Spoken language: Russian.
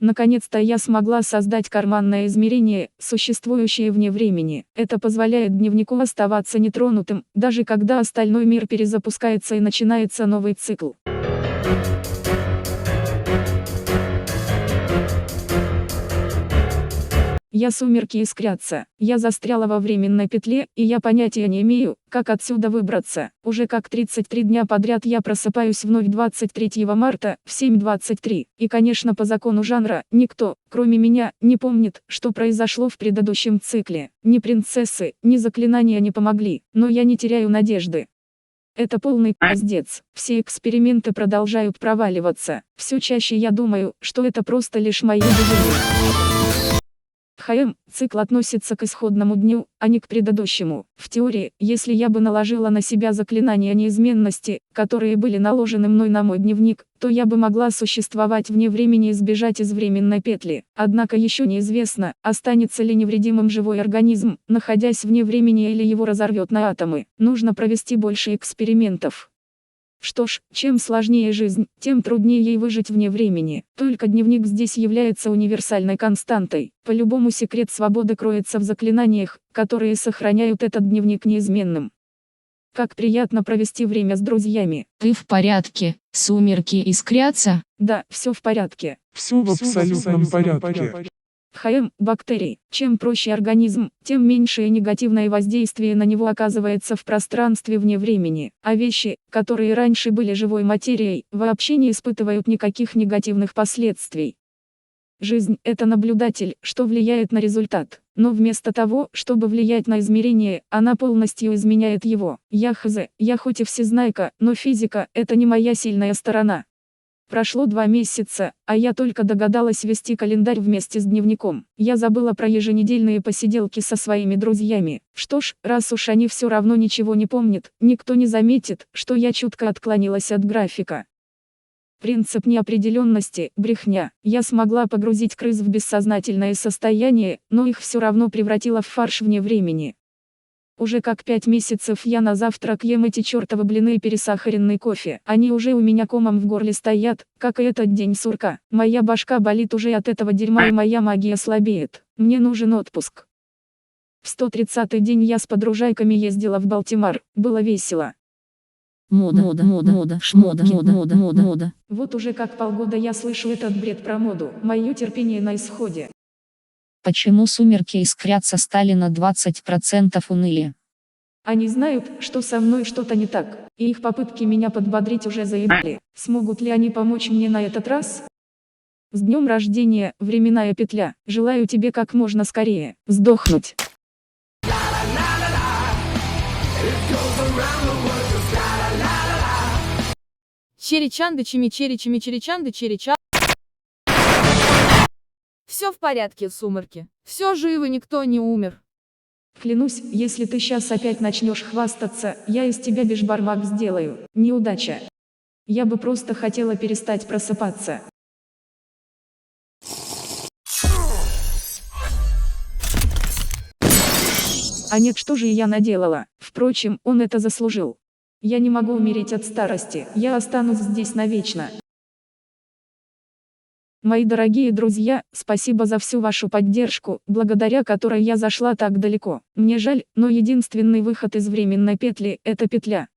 Наконец-то я смогла создать карманное измерение, существующее вне времени. Это позволяет дневнику оставаться нетронутым, даже когда остальной мир перезапускается и начинается новый цикл. Я сумерки искрятся. Я застряла во временной петле, и я понятия не имею, как отсюда выбраться. Уже как 33 дня подряд я просыпаюсь вновь 23 марта в 7:23. И конечно, по закону жанра, никто, кроме меня, не помнит, что произошло в предыдущем цикле. Ни принцессы, ни заклинания не помогли, но я не теряю надежды. Это полный пиздец. Все эксперименты продолжают проваливаться. Все чаще я думаю, что это просто лишь мои видения. Цикл относится к исходному дню, а не к предыдущему. В теории, если я бы наложила на себя заклинания неизменности, которые были наложены мной на мой дневник, то я бы могла существовать вне времени и сбежать из временной петли. Однако еще неизвестно, останется ли невредимым живой организм, находясь вне времени, или его разорвет на атомы. Нужно провести больше экспериментов. Что ж, чем сложнее жизнь, тем труднее ей выжить вне времени. Только дневник здесь является универсальной константой. По-любому секрет свободы кроется в заклинаниях, которые сохраняют этот дневник неизменным. Как приятно провести время с друзьями. Ты в порядке? Сумерки искрятся? Да, все в порядке. Все в абсолютном порядке. Бактерий. Чем проще организм, тем меньшее негативное воздействие на него оказывается в пространстве вне времени. А вещи, которые раньше были живой материей, вообще не испытывают никаких негативных последствий. Жизнь – это наблюдатель, что влияет на результат. Но вместо того, чтобы влиять на измерение, она полностью изменяет его. Я хоть и всезнайка, но физика – это не моя сильная сторона. Прошло 2 месяца, а я только догадалась вести календарь вместе с дневником. Я забыла про еженедельные посиделки со своими друзьями. Что ж, раз уж они все равно ничего не помнят, никто не заметит, что я чутко отклонилась от графика. Принцип неопределенности – брехня. Я смогла погрузить крыс в бессознательное состояние, но их все равно превратила в фарш вне времени. Уже как 5 месяцев я на завтрак ем эти чертовы блины и пересахаренный кофе. Они уже у меня комом в горле стоят, как и этот день сурка. Моя башка болит уже от этого дерьма, и моя магия слабеет. Мне нужен отпуск. В 130-й день я с подружайками ездила в Балтимор. Было весело. Мода. Вот уже как полгода я слышу этот бред про моду. Мое терпение на исходе. Почему сумерки искрятся стали на 20% уныли? Они знают, что со мной что-то не так, и их попытки меня подбодрить уже заебали. Смогут ли они помочь мне на этот раз? С днем рождения, временная петля. Желаю тебе как можно скорее сдохнуть. Черичанды черича. Все в порядке, сумерки. Все живы, никто не умер. Клянусь, если ты сейчас опять начнешь хвастаться, я из тебя бешбармак сделаю. Неудача. Я бы просто хотела перестать просыпаться. А нет, что же я наделала? Впрочем, он это заслужил. Я не могу умереть от старости, я останусь здесь навечно. Мои дорогие друзья, спасибо за всю вашу поддержку, благодаря которой я зашла так далеко. Мне жаль, но единственный выход из временной петли – это петля.